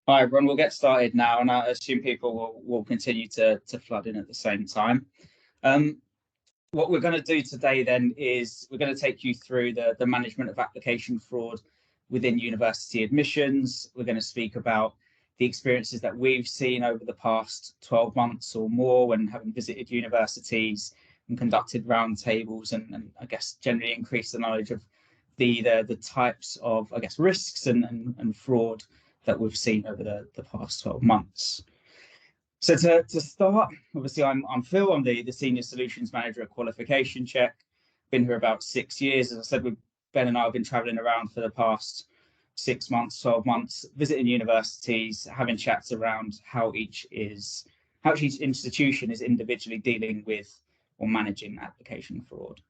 Hi, everyone. We'll get started now, and I assume people will continue to flood in at the same time. What we're going to do today then is we're going to take you through the management of application fraud within university admissions. We're going to speak about the experiences that we've seen over the past 12 months or more when having visited universities and conducted roundtables and I guess generally increased the knowledge of the types of, I guess, risks and fraud that we've seen over the past 12 months. So to start, obviously, I'm Phil. I'm the Senior Solutions Manager at Qualification Check. Been here about 6 years. As I said, Ben and I have been traveling around for the past 6 months, 12 months, visiting universities, having chats around how each institution is individually dealing with or managing application fraud.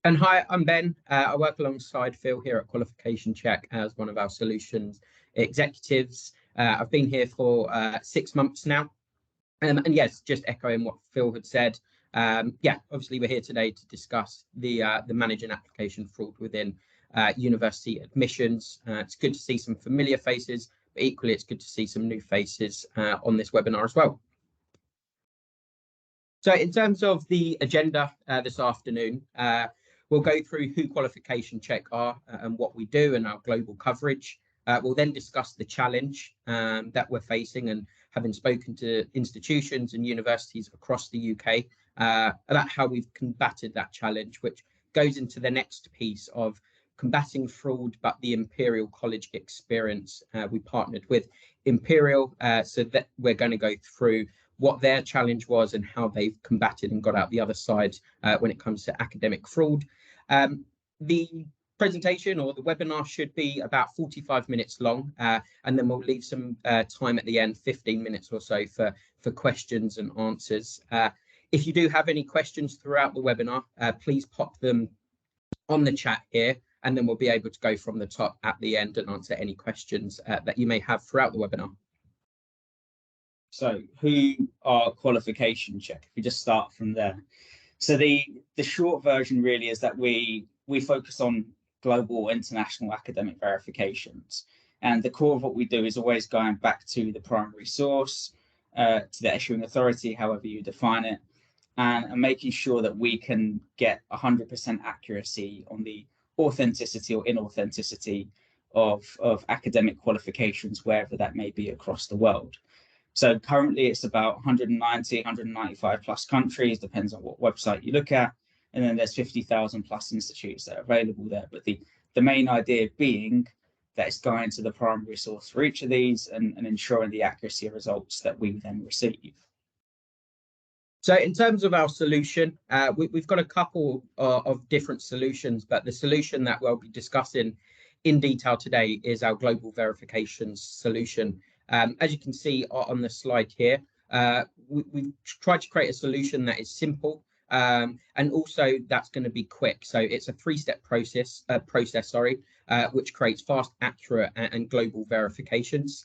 And hi, I'm Ben. I work alongside Phil here at Qualification Check as one of our solutions executives. I've been here for 6 months now. And yes, just echoing what Phil had said. Obviously we're here today to discuss the managing application fraud within university admissions. It's good to see some familiar faces, but equally it's good to see some new faces on this webinar as well. So in terms of the agenda this afternoon, we'll go through who Qualification Check are and what we do and our global coverage. We'll then discuss the challenge that we're facing and having spoken to institutions and universities across the UK about how we've combated that challenge, which goes into the next piece of combating fraud, but the Imperial College experience. We partnered with Imperial, so that we're going to go through what their challenge was and how they've combated and got out the other side when it comes to academic fraud. The presentation or the webinar should be about 45 minutes long, and then we'll leave some time at the end, 15 minutes or so for questions and answers. If you do have any questions throughout the webinar, please pop them on the chat here, and then we'll be able to go from the top at the end and answer any questions that you may have throughout the webinar. So who are Qualification Check? If we just start from there. So the short version really is that we focus on global international academic verifications. And the core of what we do is always going back to the primary source, to the issuing authority, however you define it, and making sure that we can get 100% accuracy on the authenticity or inauthenticity of academic qualifications, wherever that may be across the world. So currently it's about 190, 195 plus countries, depends on what website you look at. And then there's 50,000 plus institutes that are available there. But the main idea being that it's going to the primary source for each of these and ensuring the accuracy of results that we then receive. So in terms of our solution, we've got a couple of different solutions, but the solution that we'll be discussing in detail today is our global verifications solution. As you can see on the slide here, we've tried to create a solution that is simple, and also that's going to be quick. So it's a 3-step process, which creates fast, accurate, and global verifications.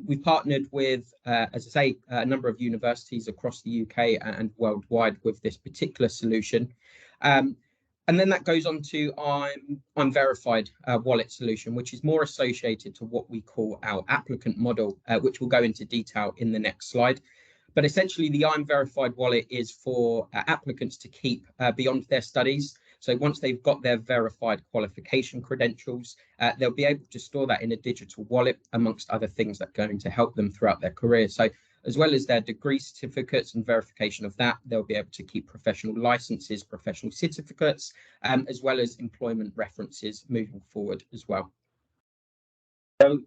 We've partnered with, as I say, a number of universities across the UK and worldwide with this particular solution. And then that goes on to I'm verified wallet solution, which is more associated to what we call our applicant model, which we'll go into detail in the next slide. But essentially, the I'm verified wallet is for applicants to keep beyond their studies. So once they've got their verified qualification credentials, they'll be able to store that in a digital wallet, amongst other things that are going to help them throughout their career. So as well as their degree certificates and verification of that, they'll be able to keep professional licenses, professional certificates, as well as employment references moving forward as well. So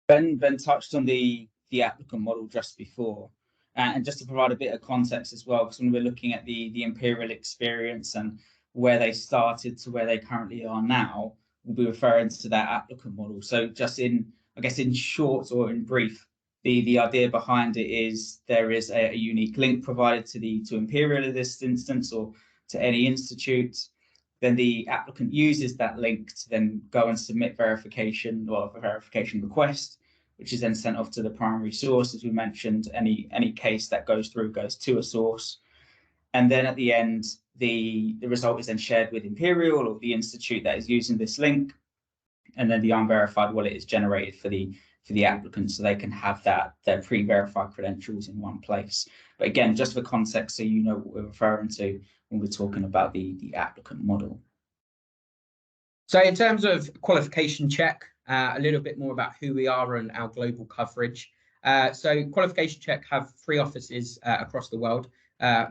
Ben touched on the applicant model just before. And just to provide a bit of context as well, because when we're looking at the Imperial experience and where they started to where they currently are now, we'll be referring to that applicant model. So just in short or in brief, the idea behind it is there is a unique link provided to Imperial in this instance or to any institute. Then the applicant uses that link to then go and submit verification or a verification request, which is then sent off to the primary source. As we mentioned, any case that goes through goes to a source. And then at the end, the result is then shared with Imperial or the institute that is using this link. And then the unverified wallet is generated for the for the applicant, so they can have their pre-verified credentials in one place. But again, just for context, so you know what we're referring to when we're talking about the applicant model. So in terms of qualification check, a little bit more about who we are and our global coverage. So Qualification Check have 3 offices across the world.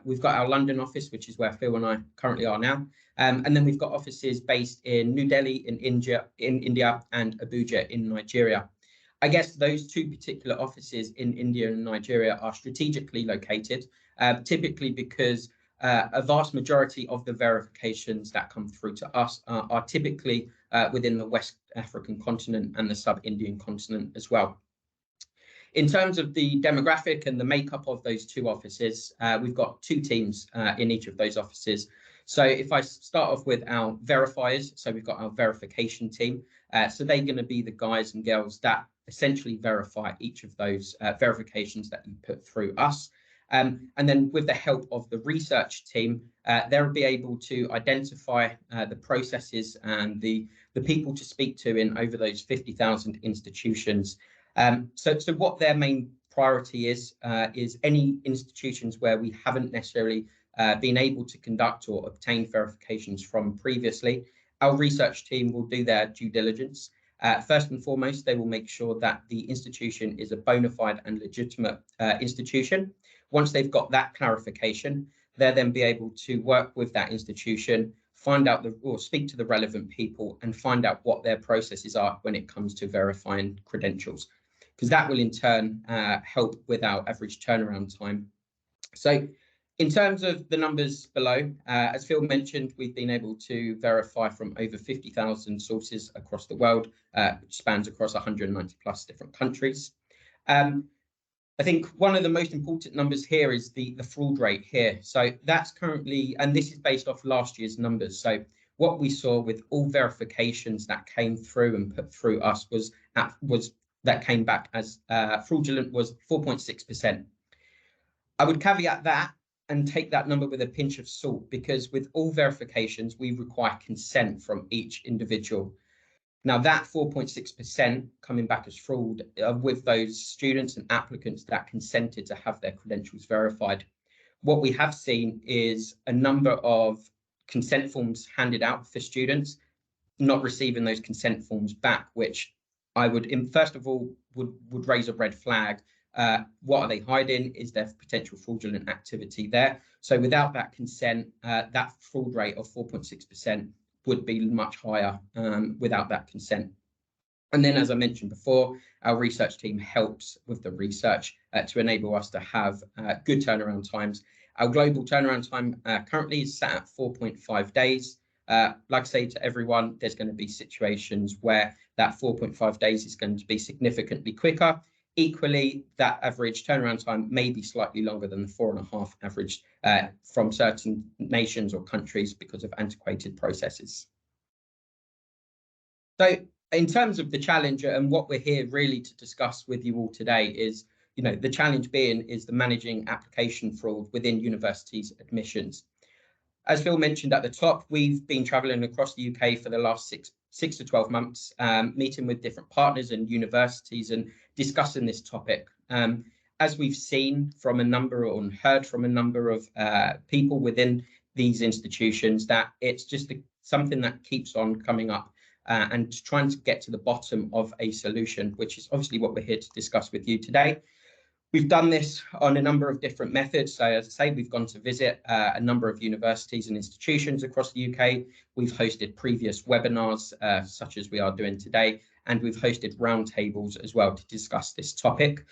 We've got our London office, which is where Phil and I currently are now. And then we've got offices based in New Delhi in India, and Abuja in Nigeria. I guess those 2 particular offices in India and Nigeria are strategically located, typically because a vast majority of the verifications that come through to us are typically within the West African continent and the sub-Indian continent as well. In terms of the demographic and the makeup of those 2 offices, we've got 2 teams in each of those offices. So if I start off with our verifiers, so we've got our verification team. So they're going to be the guys and girls that essentially verify each of those verifications that you put through us. And then with the help of the research team, they'll be able to identify the processes and the people to speak to in over those 50,000 institutions. So what their main priority is any institutions where we haven't necessarily been able to conduct or obtain verifications from previously. Our research team will do their due diligence. First and foremost, they will make sure that the institution is a bona fide and legitimate institution. Once they've got that clarification, they'll then be able to work with that institution, find out or speak to the relevant people and find out what their processes are when it comes to verifying credentials, because that will in turn help with our average turnaround time. So in terms of the numbers below, as Phil mentioned, we've been able to verify from over 50,000 sources across the world, which spans across 190 plus different countries. I think one of the most important numbers here is the fraud rate here. So that's currently, and this is based off last year's numbers. So what we saw with all verifications that came through and put through us was that came back as fraudulent was 4.6%. I would caveat that and take that number with a pinch of salt, because with all verifications, we require consent from each individual. Now that 4.6% coming back as fraud with those students and applicants that consented to have their credentials verified. What we have seen is a number of consent forms handed out for students not receiving those consent forms back, which I would, first of all, would raise a red flag. What are they hiding? Is there potential fraudulent activity there? So without that consent, that fraud rate of 4.6% would be much higher without that consent. And then, as I mentioned before, our research team helps with the research to enable us to have good turnaround times. Our global turnaround time currently is sat at 4.5 days. Like I say to everyone, there's going to be situations where that 4.5 days is going to be significantly quicker. Equally, that average turnaround time may be slightly longer than the 4.5 average from certain nations or countries because of antiquated processes. So in terms of the challenge and what we're here really to discuss with you all today is, the challenge being is the managing application fraud within universities admissions. As Phil mentioned at the top, we've been traveling across the UK for the last six to 12 months, meeting with different partners and universities and discussing this topic. As we've seen from a number and heard from a number of people within these institutions, that it's just something that keeps on coming up and trying to get to the bottom of a solution, which is obviously what we're here to discuss with you today. We've done this on a number of different methods. So as I say, we've gone to visit a number of universities and institutions across the UK. We've hosted previous webinars, such as we are doing today, and we've hosted roundtables as well to discuss this topic.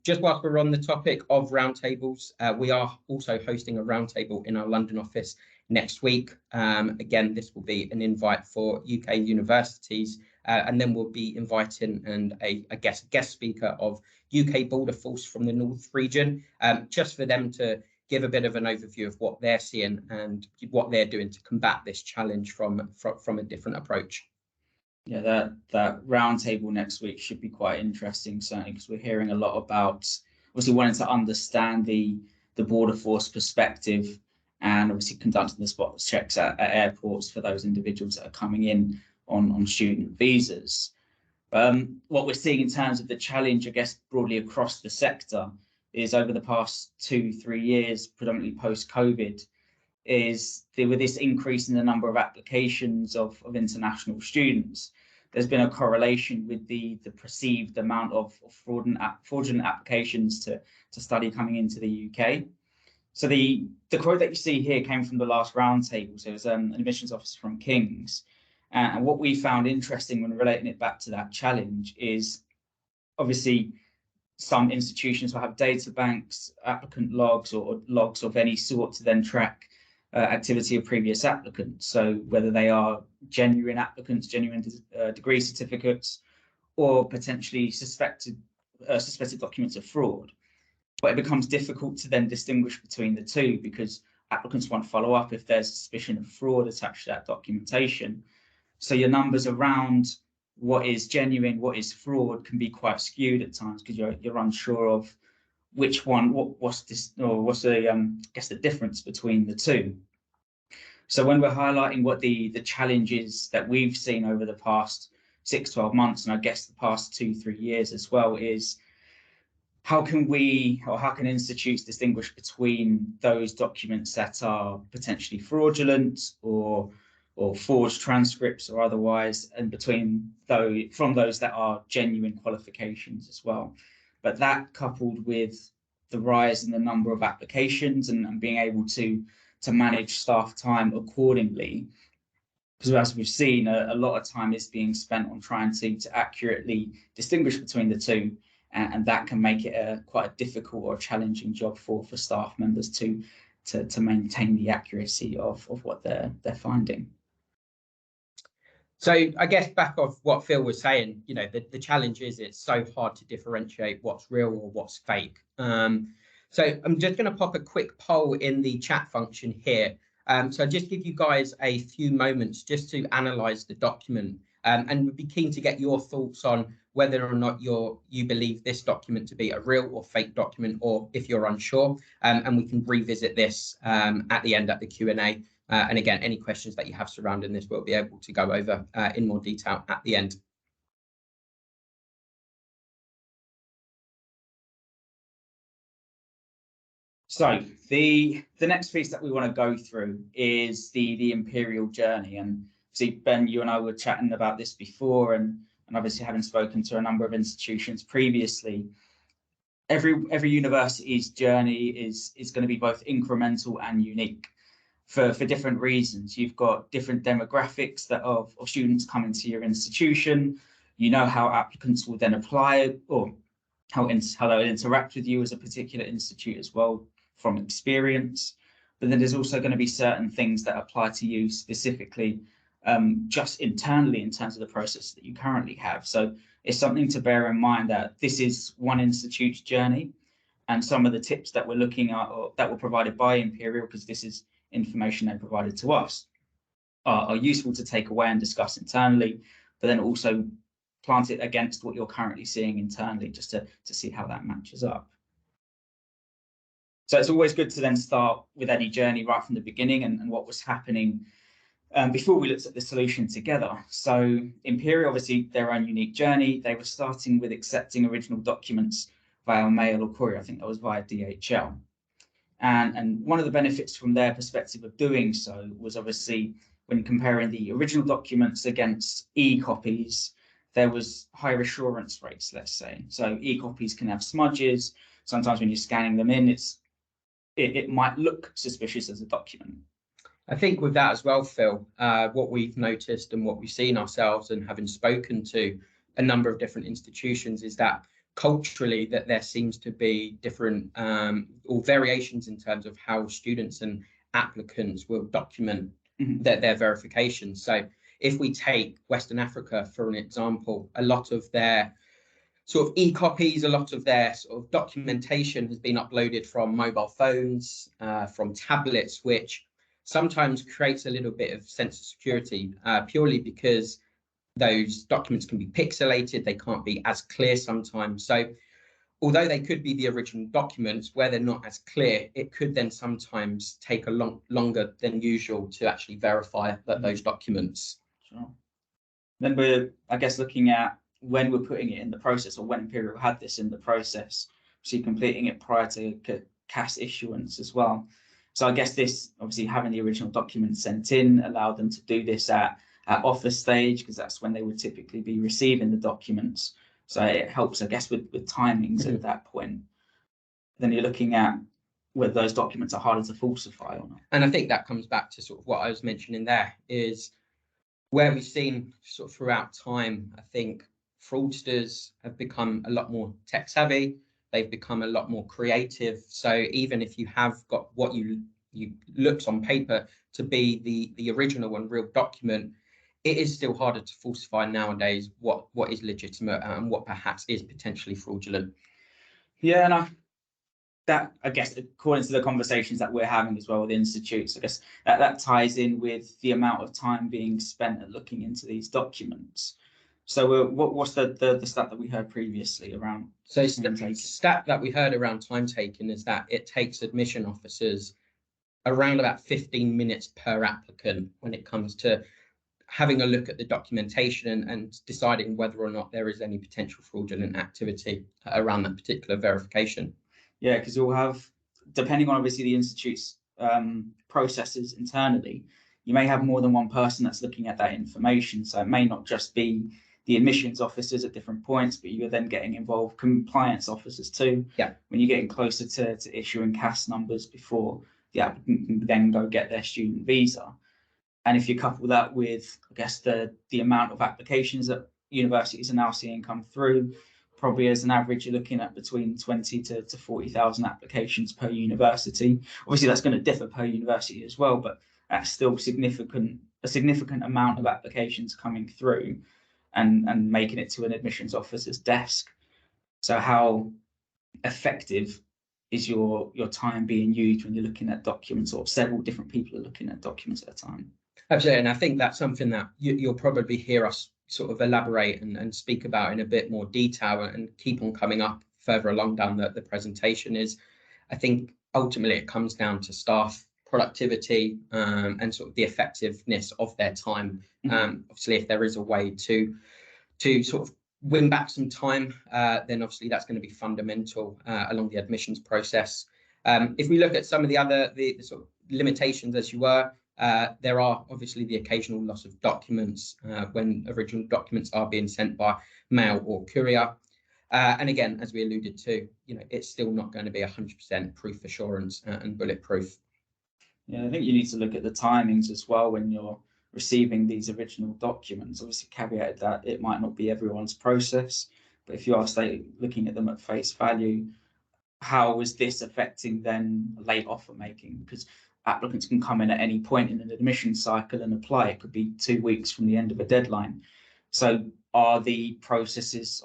Just whilst we're on the topic of roundtables, we are also hosting a roundtable in our London office next week. Again, this will be an invite for UK universities, and then we'll be inviting a guest speaker of UK Border Force from the North region, just for them to give a bit of an overview of what they're seeing and what they're doing to combat this challenge from a different approach. Yeah, that roundtable next week should be quite interesting, certainly, because we're hearing a lot about obviously wanting to understand the Border Force perspective and obviously conducting the spot checks at airports for those individuals that are coming in on student visas. What we're seeing in terms of the challenge, I guess, broadly across the sector is over the past 2-3 years, predominantly post-COVID, is with this increase in the number of applications of international students, there's been a correlation with the perceived amount of fraudulent applications to study coming into the UK. So the quote that you see here came from the last roundtable. So it was an admissions officer from King's. And what we found interesting when relating it back to that challenge is obviously some institutions will have data banks, applicant logs, or logs of any sort to then track activity of previous applicants. So whether they are genuine applicants, genuine degree certificates, or potentially suspected documents of fraud. But it becomes difficult to then distinguish between the two because applicants won't follow up if there's suspicion of fraud attached to that documentation. So your numbers around what is genuine, what is fraud can be quite skewed at times because you're unsure of which one, what's the I guess the difference between the two. So when we're highlighting what the challenges that we've seen over the past 6-12 months, and I guess the past 2-3 years as well, is how can institutes distinguish between those documents that are potentially fraudulent or forged transcripts or otherwise, and from those that are genuine qualifications as well. But that coupled with the rise in the number of applications and being able to manage staff time accordingly, because as we've seen, a lot of time is being spent on trying to accurately distinguish between the two, and that can make it quite a difficult or challenging job for staff members to maintain the accuracy of what they're finding. So I guess back off what Phil was saying, you know, the challenge is it's so hard to differentiate what's real or what's fake. So I'm just going to pop a quick poll in the chat function here. So just give you guys a few moments just to analyze the document, and would be keen to get your thoughts on whether or not you believe this document to be a real or fake document, or if you're unsure, and we can revisit this at the end at the Q&A. And again, any questions that you have surrounding this, we'll be able to go over in more detail at the end. So the next piece that we want to go through is the imperial journey. And see, Ben, you and I were chatting about this before, and obviously having spoken to a number of institutions previously, every university's journey is going to be both incremental and unique for different reasons. You've got different demographics of students coming to your institution. You know how applicants will then apply, or how they'll interact with you as a particular institute as well from experience. But then there's also going to be certain things that apply to you specifically, just internally in terms of the process that you currently have. So it's something to bear in mind that this is one institute's journey, and some of the tips that we're looking at, or that were provided by Imperial, because this is information they provided to us, are useful to take away and discuss internally, but then also plant it against what you're currently seeing internally, just to see how that matches up. So it's always good to then start with any journey right from the beginning and what was happening before we looked at the solution together. So Imperial, obviously their own unique journey, they were starting with accepting original documents via mail or courier. I think that was via DHL. And one of the benefits from their perspective of doing so was obviously when comparing the original documents against e-copies, there was higher assurance rates, let's say. So e-copies can have smudges. Sometimes when you're scanning them in, it might look suspicious as a document. I think with that as well, Phil, what we've noticed and what we've seen ourselves, and having spoken to a number of different institutions, is that culturally that there seems to be different or variations in terms of how students and applicants will document their verification. So if we take Western Africa for an example, a lot of their sort of e-copies, a lot of their sort of documentation has been uploaded from mobile phones, from tablets, which sometimes creates a little bit of sense of security, purely because those documents can be pixelated, they can't be as clear sometimes. So although they could be the original documents, where they're not as clear, it could then sometimes take a longer than usual to actually verify that those documents. Sure. Then we're, I guess, looking at when we're putting it in the process, or when Imperial had this in the process, obviously completing it prior to CAS issuance as well. So I guess this, obviously having the original document sent in, allowed them to do this at offer stage, because that's when they would typically be receiving the documents. So it helps, I guess, with timings at that point. Then you're looking at whether those documents are harder to falsify or not. And I think that comes back to sort of what I was mentioning there, is where we've seen sort of throughout time, I think fraudsters have become a lot more tech savvy. They've become a lot more creative. So even if you have got what you looks on paper to be the original and real document, it is still harder to falsify nowadays what is legitimate and what perhaps is potentially fraudulent. Yeah, and I guess, according to the conversations that we're having as well with institutes, I guess that ties in with the amount of time being spent at looking into these documents. So what's the stat that we heard previously around? So the stat that we heard around time taken is that it takes admission officers around about 15 minutes per applicant when it comes to having a look at the documentation and deciding whether or not there is any potential fraudulent activity around that particular verification. Yeah, because you'll have, depending on obviously the institute's processes internally, you may have more than one person that's looking at that information. So it may not just be the admissions officers at different points, but you're then getting involved compliance officers too. Yeah. When you're getting closer to issuing CAS numbers before the applicant can then go get their student visa. And if you couple that with, I guess, the amount of applications that universities are now seeing come through, probably as an average, you're looking at between 20 to 40,000 applications per university. Obviously, that's going to differ per university as well, but that's still a significant amount of applications coming through and making it to an admissions officer's desk. So how effective is your time being used when you're looking at documents, or several different people are looking at documents at a time? Absolutely, and I think that's something that you'll probably hear us sort of elaborate and speak about in a bit more detail and keep on coming up further along down the presentation. Is, I think ultimately it comes down to staff productivity and sort of the effectiveness of their time. Obviously, if there is a way to sort of win back some time, then obviously that's going to be fundamental along the admissions process. If we look at some of the sort of limitations, as you were, there are obviously the occasional loss of documents when original documents are being sent by mail or courier. And again, as we alluded to, it's still not going to be 100% proof assurance and bulletproof. Yeah, I think you need to look at the timings as well when you're receiving these original documents. Obviously, caveated that it might not be everyone's process, but if you are, say, looking at them at face value, how is this affecting then late offer making? Because applicants can come in at any point in an admission cycle and apply. It could be 2 weeks from the end of a deadline. So are there processes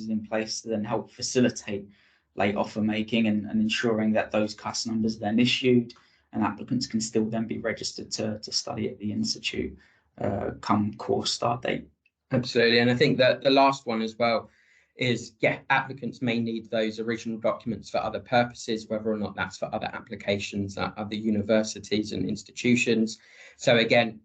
in place to then help facilitate late offer making and ensuring that those CAS numbers are then issued and applicants can still then be registered to study at the institute come course start date? Absolutely. And I think that the last one as well is, applicants may need those original documents for other purposes, whether or not that's for other applications at other universities and institutions. So again,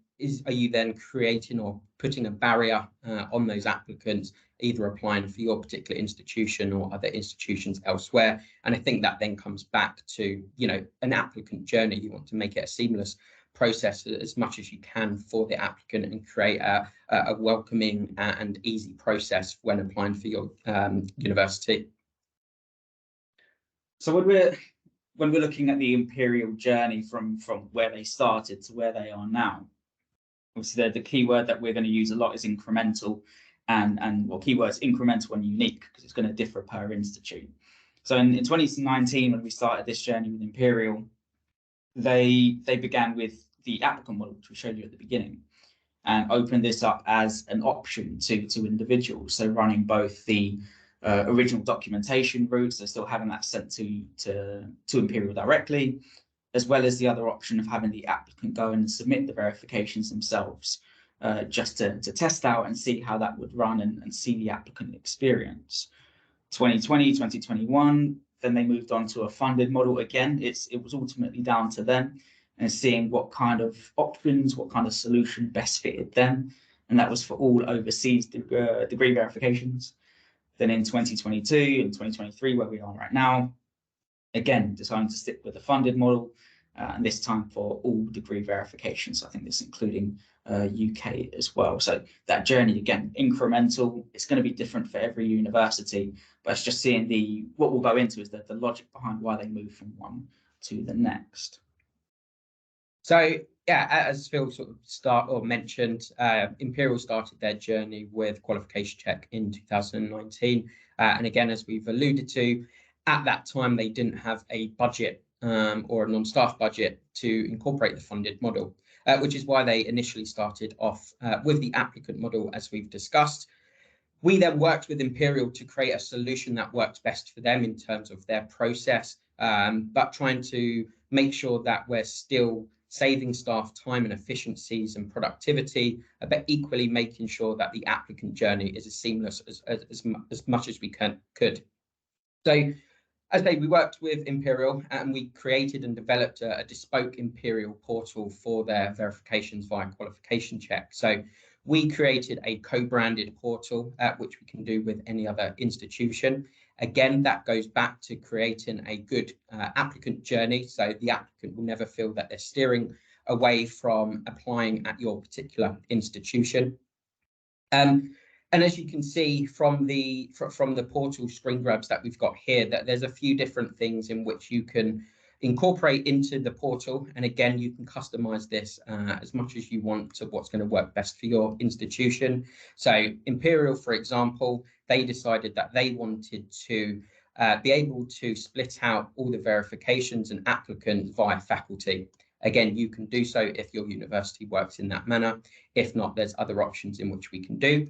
are you then creating or putting a barrier on those applicants, either applying for your particular institution or other institutions elsewhere? And I think that then comes back to, an applicant journey. You want to make it a seamless process as much as you can for the applicant and create a welcoming and easy process when applying for your university. So when we're looking at the Imperial journey from where they started to where they are now, obviously the key word that we're going to use a lot is incremental, and keywords incremental and unique, because it's going to differ per institute. So in 2019, when we started this journey with Imperial, they began with the applicant model, which we showed you at the beginning, and opened this up as an option to individuals. So running both the original documentation route, so still having that sent to Imperial directly, as well as the other option of having the applicant go and submit the verifications themselves, just to test out and see how that would run and see the applicant experience. 2020, 2021, then they moved on to a funded model again. It was ultimately down to them and seeing what kind of options, what kind of solution best fitted them and that was for all overseas degree verifications. Then in 2022 and 2023, where we are right now, again, deciding to stick with the funded model, and this time for all degree verifications. I think this including UK as well. So that journey, again, incremental. It's going to be different for every university, but it's just seeing what we'll go into is the logic behind why they move from one to the next. So yeah, as Phil sort of mentioned, Imperial started their journey with Qualification Check in 2019. And again, as we've alluded to, at that time, they didn't have a budget or a non-staff budget to incorporate the funded model, which is why they initially started off with the applicant model, as we've discussed. We then worked with Imperial to create a solution that works best for them in terms of their process, but trying to make sure that we're still saving staff time and efficiencies and productivity, but equally making sure that the applicant journey is as seamless as much as we could. So as I say, we worked with Imperial and we created and developed a bespoke Imperial portal for their verifications via Qualification Check. So we created a co-branded portal, which we can do with any other institution. Again, that goes back to creating a good applicant journey. So the applicant will never feel that they're steering away from applying at your particular institution. And as you can see from the portal screen grabs that we've got here, that there's a few different things in which you can incorporate into the portal. And again, you can customize this as much as you want to what's going to work best for your institution. So Imperial, for example, they decided that they wanted to be able to split out all the verifications and applicants via faculty. Again, you can do so if your university works in that manner. If not, there's other options in which we can do.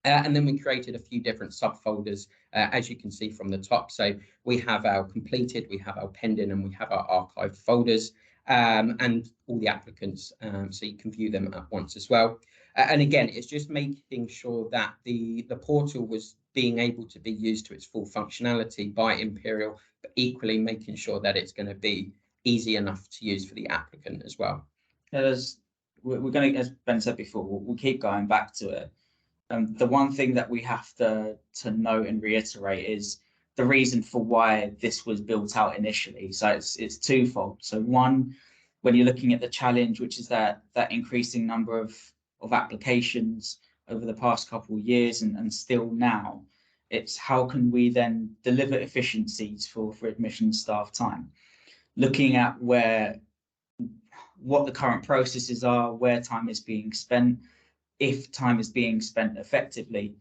And then we created a few different subfolders, as you can see from the top. So we have our completed, we have our pending, and we have our archived folders, and all the applicants, so you can view them at once as well. And again, it's just making sure that the portal was being able to be used to its full functionality by Imperial, but equally making sure that it's going to be easy enough to use for the applicant as well. We're going to, as Ben said before, we'll keep going back to it. The one thing that we have to note and reiterate is the reason for why this was built out initially. So it's twofold. So one, when you're looking at the challenge, which is that increasing number of applications over the past couple of years and still now, it's how can we then deliver efficiencies for admission staff time, looking at what the current processes are, where time is being spent, if time is being spent effectively.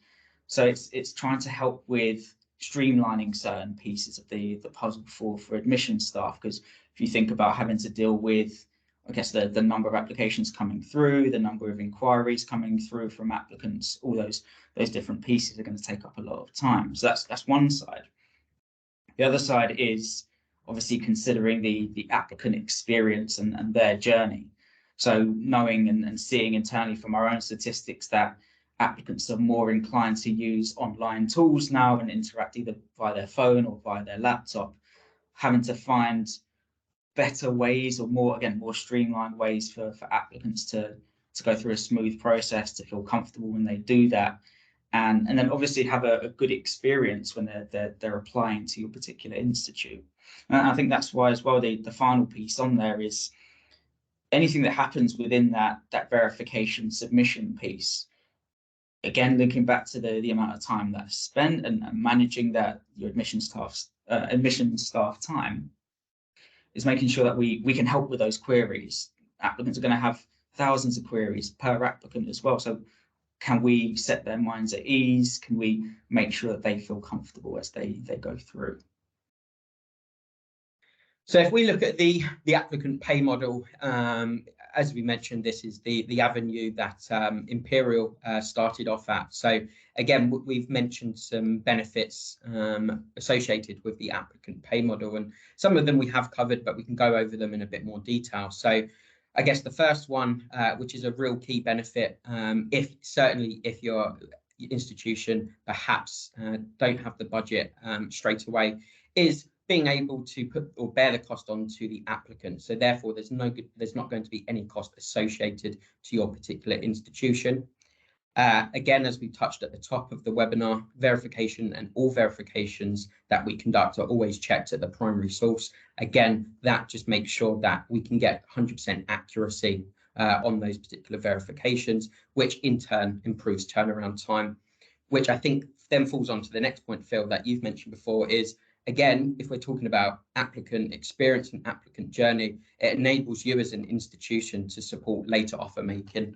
So it's trying to help with streamlining certain pieces of the puzzle for admission staff, because if you think about having to deal with, I guess, the number of applications coming through, the number of inquiries coming through from applicants, all those different pieces are going to take up a lot of time. So that's one side. The other side is obviously considering the applicant experience and their journey. So knowing and seeing internally from our own statistics that applicants are more inclined to use online tools now and interact either via their phone or via their laptop, having to find better ways or more streamlined ways for applicants to go through a smooth process, to feel comfortable when they do that, and then obviously have a good experience when they're applying to your particular institute. And I think that's why as well the final piece on there is anything that happens within that verification submission piece. Again, looking back to the amount of time that's spent and managing your admission staff time is making sure that we can help with those queries. Applicants are going to have thousands of queries per applicant as well. So can we set their minds at ease? Can we make sure that they feel comfortable as they go through? So if we look at the applicant pay model, as we mentioned, this is the avenue that Imperial started off at. So again, we've mentioned some benefits associated with the applicant pay model, and some of them we have covered, but we can go over them in a bit more detail. So I guess the first one, which is a real key benefit, if your institution perhaps don't have the budget straight away, is being able to put or bear the cost onto the applicant. So therefore, there's not going to be any cost associated to your particular institution. Again, as we touched at the top of the webinar, verification and all verifications that we conduct are always checked at the primary source. Again, that just makes sure that we can get 100% accuracy on those particular verifications, which in turn improves turnaround time, which I think then falls on to the next point, Phil, that you've mentioned before is, again, if we're talking about applicant experience and applicant journey, it enables you as an institution to support later offer making.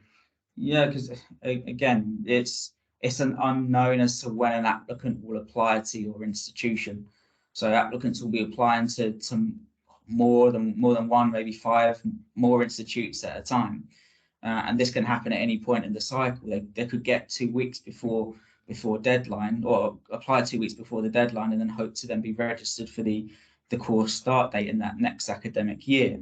Yeah, because again, it's an unknown as to when an applicant will apply to your institution. So applicants will be applying to more than one, maybe 5 more institutes at a time, and this can happen at any point in the cycle. They could get 2 weeks before deadline, or apply 2 weeks before the deadline, and then hope to then be registered for the course start date in that next academic year.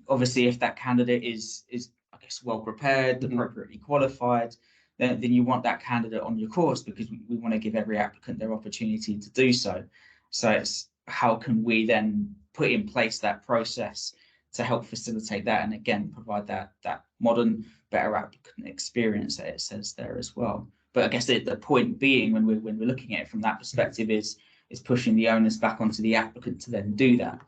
Obviously, if that candidate is I guess well prepared, appropriately qualified, then you want that candidate on your course, because we want to give every applicant their opportunity to do so. So it's how can we then put in place that process to help facilitate that, and again provide that modern, better applicant experience that it says there as well. But I guess the point being, when we're looking at it from that perspective, is pushing the onus back onto the applicant to then do that.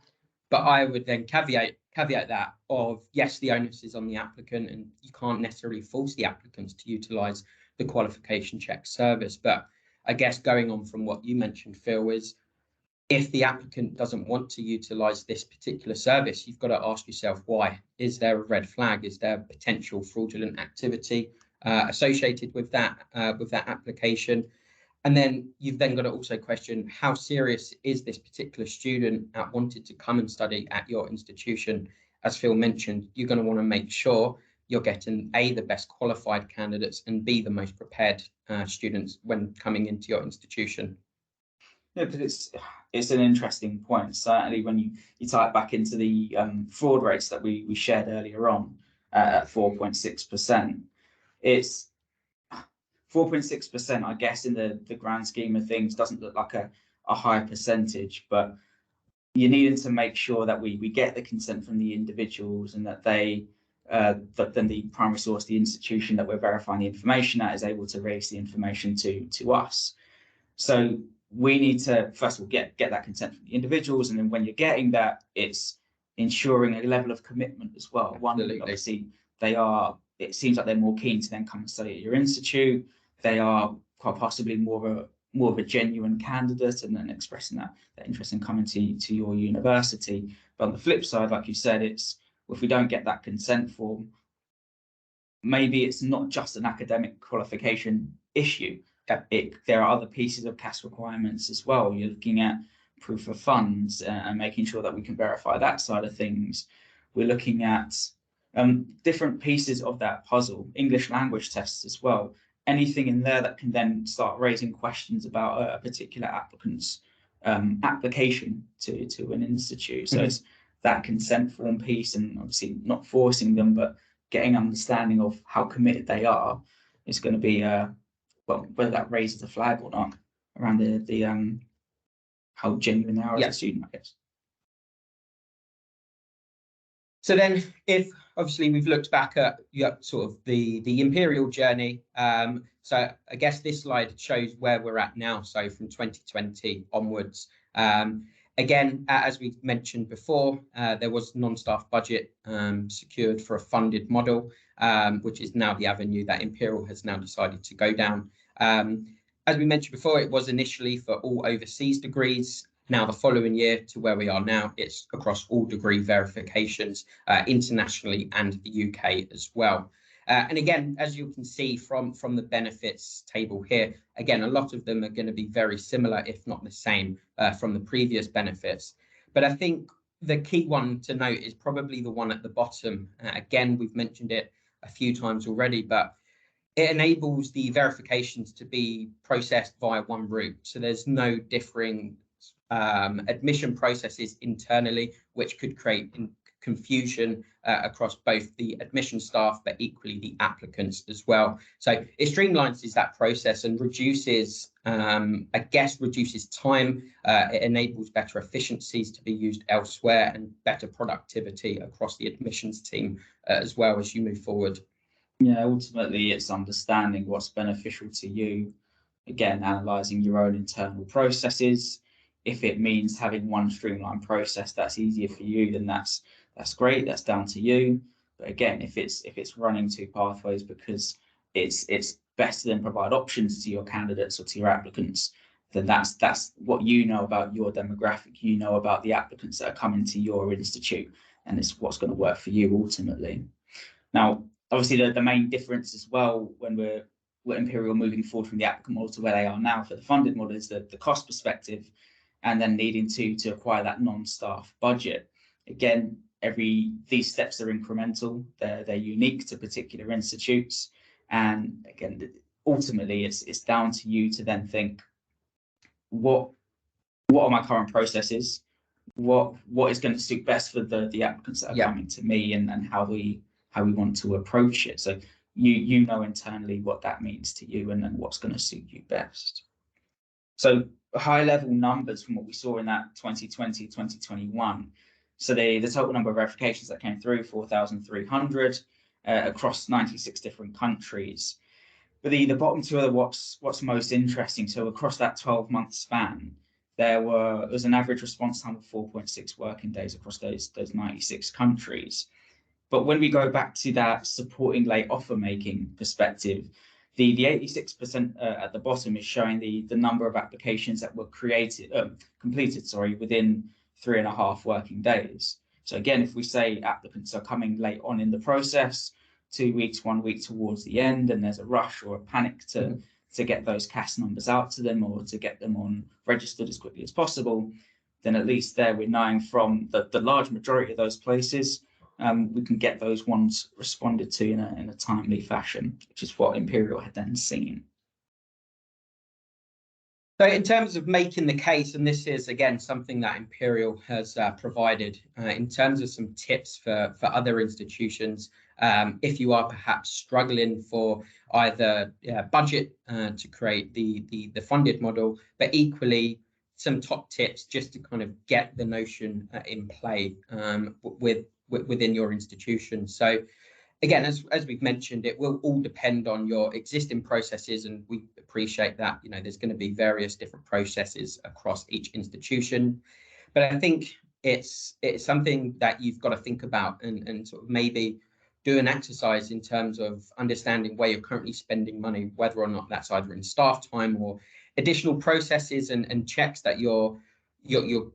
But I would then caveat that of, yes, the onus is on the applicant, and you can't necessarily force the applicants to utilise the qualification check service. But I guess going on from what you mentioned, Phil, is if the applicant doesn't want to utilise this particular service, you've got to ask yourself why. Is there a red flag? Is there potential fraudulent activity associated with that application? And then you've then got to also question, how serious is this particular student that wanted to come and study at your institution? As Phil mentioned, you're going to want to make sure you're getting A, the best qualified candidates, and B, the most prepared students when coming into your institution. Yeah, because it's an interesting point. Certainly when you tie it back into the fraud rates that we shared earlier on at 4.6%, it's 4.6%, I guess, in the grand scheme of things, doesn't look like a high percentage, but you needed to make sure that we get the consent from the individuals, and that that then the primary source, the institution that we're verifying the information at, is able to release the information to us. So we need to first of all get that consent from the individuals, and then when you're getting that, it's ensuring a level of commitment as well. Absolutely. One, obviously, it seems like they're more keen to then come and study at your institute. They are quite possibly more of a genuine candidate, and then expressing that interest in coming to your university. But on the flip side, like you said, it's, if we don't get that consent form, maybe it's not just an academic qualification issue. There are other pieces of CAS requirements as well. You're looking at proof of funds and making sure that we can verify that side of things. We're looking at different pieces of that puzzle, English language tests as well. Anything in there that can then start raising questions about a particular applicant's application to an institute. So it's that consent form piece, and obviously not forcing them, but getting understanding of how committed they are is going to be well, whether that raises a flag or not around the how genuine they are as a student, I guess. So then, if obviously we've looked back at sort of the imperial journey, so I guess this slide shows where we're at now. So from 2020 onwards, again, as we mentioned before, there was non-staff budget secured for a funded model, which is now the avenue that Imperial has now decided to go down. As we mentioned before, it was initially for all overseas degrees. Now, the following year to where we are now, it's across all degree verifications internationally and the UK as well. And again, as you can see from the benefits table here, again, a lot of them are going to be very similar, if not the same, from the previous benefits. But I think the key one to note is probably the one at the bottom. Again, we've mentioned it a few times already, but it enables the verifications to be processed via one route. So there's no differing admission processes internally, which could create confusion across both the admission staff, but equally the applicants as well. So it streamlines that process and reduces, reduces time. It enables better efficiencies to be used elsewhere, and better productivity across the admissions team as well as you move forward. Yeah, ultimately it's understanding what's beneficial to you. Again, analysing your own internal processes. If it means having one streamlined process that's easier for you, then that's great. That's down to you. But again, if it's running two pathways because it's better than provide options to your candidates or to your applicants, then that's what you know about your demographic. You know about the applicants that are coming to your institute, and it's what's going to work for you ultimately. Now, obviously, the main difference as well when we're Imperial moving forward from the applicant model to where they are now for the funded model is the cost perspective, and then needing to acquire that non-staff budget. Again, these steps are incremental. They're unique to particular institutes, and again, ultimately, it's down to you to then think what are my current processes, what is going to suit best for the applicants that are coming to me, and how we want to approach it. So you know internally what that means to you, and then what's going to suit you best. So high level numbers from what we saw in that 2020 2021. So the total number of verifications that came through 4,300 across 96 different countries. But the bottom two are what's most interesting. So across that 12-month span, there was an average response time of 4.6 working days across those 96 countries. But when we go back to that supporting late offer making perspective, the 86% at the bottom is showing the number of applications that were completed within 3.5 working days. So again, if we say applicants are coming late on in the process, 2 weeks, 1 week towards the end, and there's a rush or a panic to get those CAS numbers out to them or to get them on registered as quickly as possible, then at least there we're knowing from the large majority of those places, we can get those ones responded to in a timely fashion, which is what Imperial had then seen. So in terms of making the case, and this is again something that Imperial has provided in terms of some tips for other institutions, if you are perhaps struggling for either budget to create the funded model, but equally some top tips just to kind of get the notion in play within your institution. So again, as we've mentioned, it will all depend on your existing processes, and we appreciate that, you know, there's going to be various different processes across each institution. But I think it's something that you've got to think about and sort of maybe do an exercise in terms of understanding where you're currently spending money, whether or not that's either in staff time or additional processes and checks that you're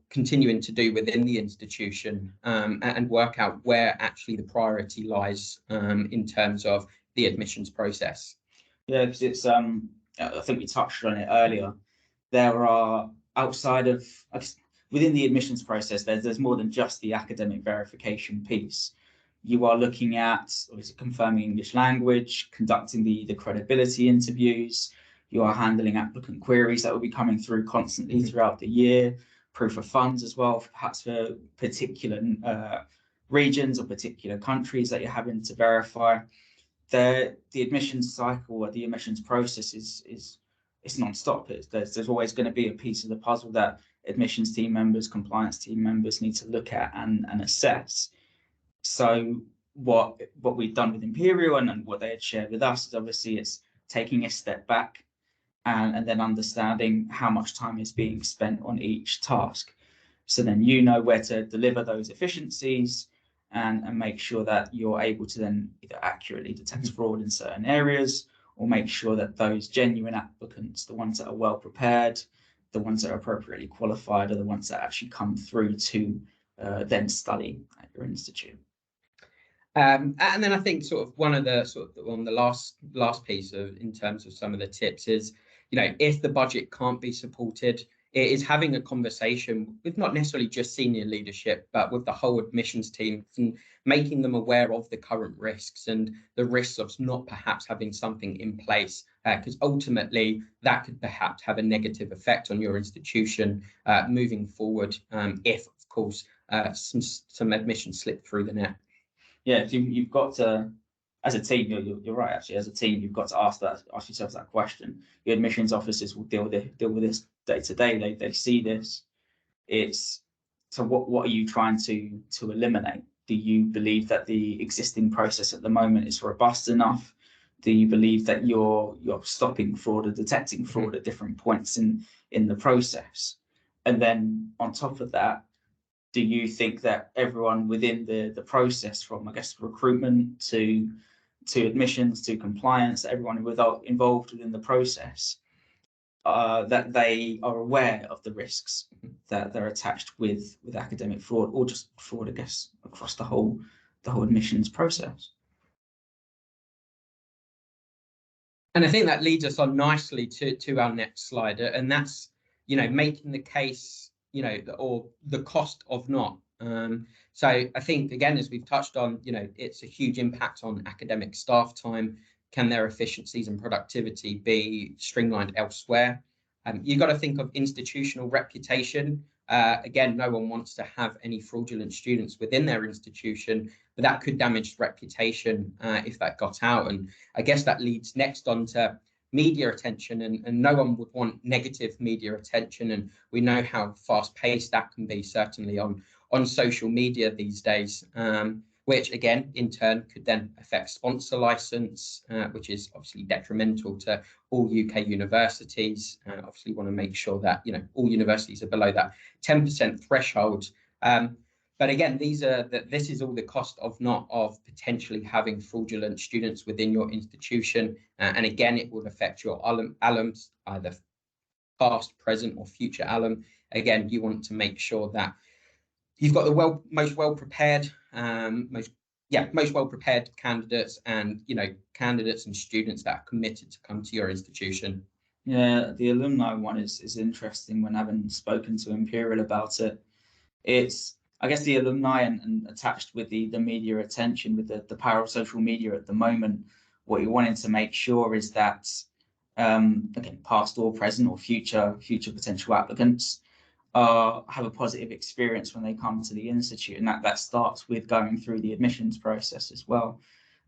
continuing to do within the institution, and work out where actually the priority lies in terms of the admissions process. Yeah, because it's I think we touched on it earlier. There are outside of within the admissions process, there's more than just the academic verification piece. You are looking at obviously confirming English language, conducting the credibility interviews. You are handling applicant queries that will be coming through constantly throughout the year. Proof of funds as well, perhaps for particular regions or particular countries that you're having to verify. The admissions cycle or the admissions process is non-stop. There's always going to be a piece of the puzzle that admissions team members, compliance team members need to look at and assess. So what we've done with Imperial and what they had shared with us is obviously it's taking a step back and then understanding how much time is being spent on each task. So then you know where to deliver those efficiencies and make sure that you're able to then either accurately detect fraud in certain areas or make sure that those genuine applicants, the ones that are well prepared, the ones that are appropriately qualified, are the ones that actually come through to then study at your institute. And then I think one of the last piece of in terms of some of the tips is, you know, if the budget can't be supported, it is having a conversation with not necessarily just senior leadership, but with the whole admissions team and making them aware of the current risks and the risks of not perhaps having something in place, because ultimately that could perhaps have a negative effect on your institution moving forward, if of course some admissions slip through the net. Yeah, you've got to, as a team, you're right. Actually, as a team, you've got to ask yourselves that question. Your admissions officers will deal with this day to day. They see this. So what are you trying to eliminate? Do you believe that the existing process at the moment is robust enough? Do you believe that you're stopping fraud or detecting fraud at different points in the process? And then on top of that, do you think that everyone within the process, from I guess recruitment to admissions to compliance, everyone involved within the process, that they are aware of the risks that they're attached with academic fraud, or just fraud, I guess, across the whole admissions process? And I think that leads us on nicely to our next slide, and that's, making the case, or the cost of not. So I think, again, as we've touched on, it's a huge impact on academic staff time. Can their efficiencies and productivity be streamlined elsewhere? You've got to think of institutional reputation. Again, no one wants to have any fraudulent students within their institution, but that could damage reputation if that got out. And I guess that leads next on to media attention, and no one would want negative media attention. And we know how fast paced that can be, certainly on social media these days, which again, in turn, could then affect sponsor license, which is obviously detrimental to all UK universities. Obviously want to make sure that, all universities are below that 10% threshold. But again, this is all the cost of not of potentially having fraudulent students within your institution. And again, it will affect your alums, either past, present, or future alum. Again, you want to make sure that you've got the most well prepared candidates, and candidates and students that are committed to come to your institution. Yeah, the alumni one is interesting. When having spoken to Imperial about it, it's, I guess, the alumni and attached with the media attention, with the power of social media at the moment. What you're wanting to make sure is that, again, past or present or future potential applicants have a positive experience when they come to the institute, and that starts with going through the admissions process as well.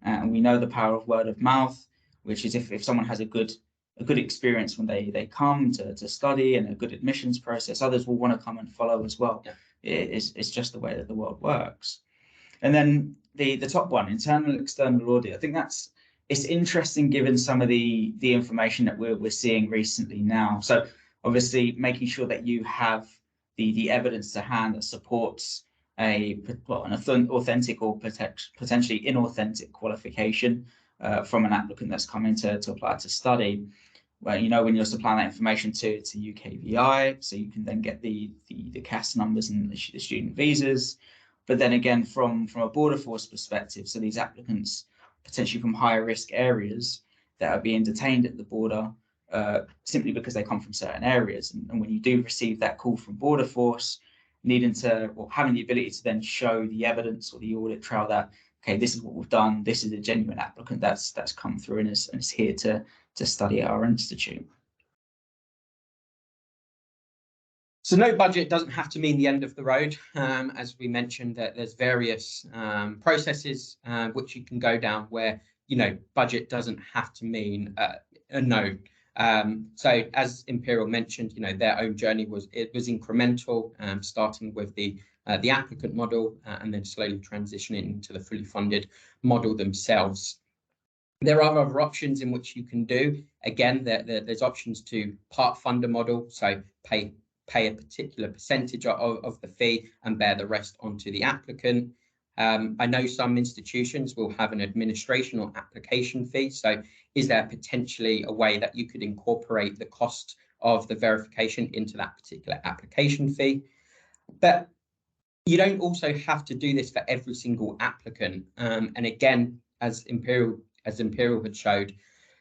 And we know the power of word of mouth, which is if someone has a good experience when they come to study, and a good admissions process, others will want to come and follow as well. Yeah. It's just the way that the world works. And then the top one, internal external audit, I think it's interesting given some of the information that we're seeing recently now. So obviously making sure that you have the evidence to hand that supports an authentic or potentially inauthentic qualification from an applicant that's coming to apply to study. Well, when you're supplying that information to UKVI, so you can then get the CAS numbers and the student visas. But then again, from a border force perspective, so these applicants potentially from higher risk areas that are being detained at the border simply because they come from certain areas. And when you do receive that call from border force, having the ability to then show the evidence or the audit trail that, okay, this is what we've done, this is a genuine applicant that's come through and is here to study at our institute. So no budget doesn't have to mean the end of the road. As we mentioned, that there's various processes which you can go down where, budget doesn't have to mean a no. So as Imperial mentioned, their own journey was incremental, starting with the applicant model and then slowly transitioning into the fully funded model themselves. There are other options in which you can do. Again, there's options to part funder model, so pay a particular percentage of the fee and bear the rest onto the applicant. I know some institutions will have an administration or application fee. So is there potentially a way that you could incorporate the cost of the verification into that particular application fee? But you don't also have to do this for every single applicant. And again, as Imperial had showed,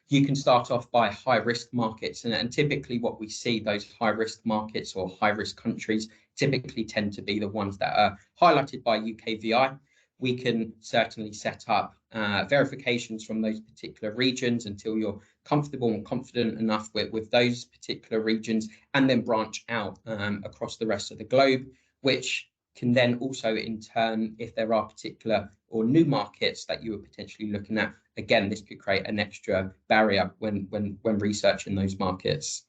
you can start off by high risk markets, and typically what we see, those high risk markets or high risk countries typically tend to be the ones that are highlighted by UKVI. We can certainly set up verifications from those particular regions until you're comfortable and confident enough with those particular regions, and then branch out across the rest of the globe, which can then also in turn, if there are particular or new markets that you are potentially looking at, again, this could create an extra barrier when researching those markets.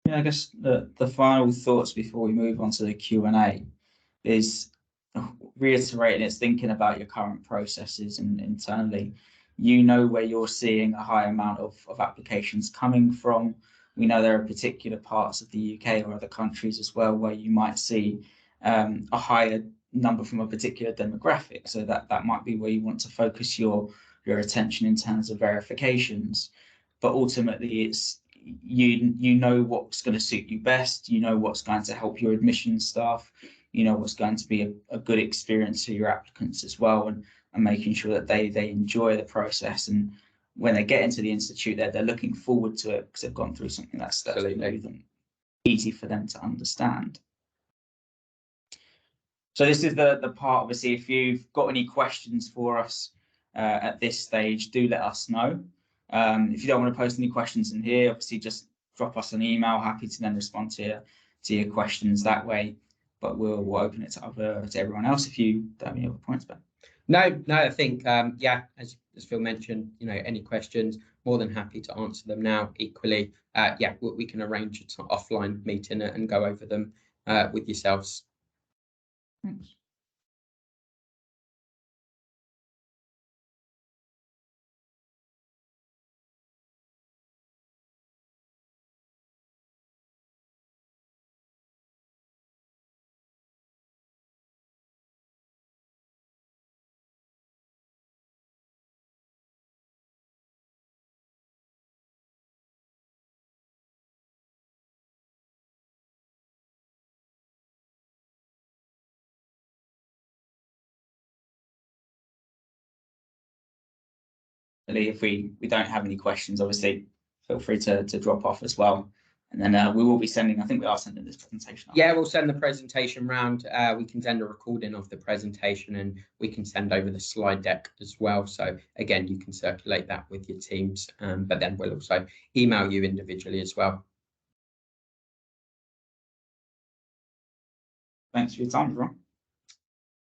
Yeah, I guess the final thoughts before we move on to the Q&A is reiterating, it's thinking about your current processes and internally. you know where you're seeing a high amount of applications coming from. We know there are particular parts of the UK or other countries as well where you might see a higher number from a particular demographic. So that might be where you want to focus your attention in terms of verifications. But ultimately, it's you know what's going to suit you best. You know what's going to help your admissions staff. You know what's going to be a good experience for your applicants as well, and making sure that they enjoy the process, and when they get into the institute, they're looking forward to it because they've gone through something that's easy for them to understand. So this is the part, obviously, if you've got any questions for us at this stage, do let us know. If you don't want to post any questions in here, obviously just drop us an email. Happy to then respond to your questions that way. But we'll open it to everyone else if you don't have any other points, Ben. No, I think, yeah, as Phil mentioned, any questions, more than happy to answer them now. Equally, yeah, we can arrange an offline meeting and go over them with yourselves. Thanks. If we don't have any questions, obviously feel free to drop off as well, and then we will be sending, I think we are sending this presentation out. Yeah, we'll send the presentation round. We can send a recording of the presentation, and we can send over the slide deck as well. So again, you can circulate that with your teams, but then we'll also email you individually as well. Thanks for your time, everyone.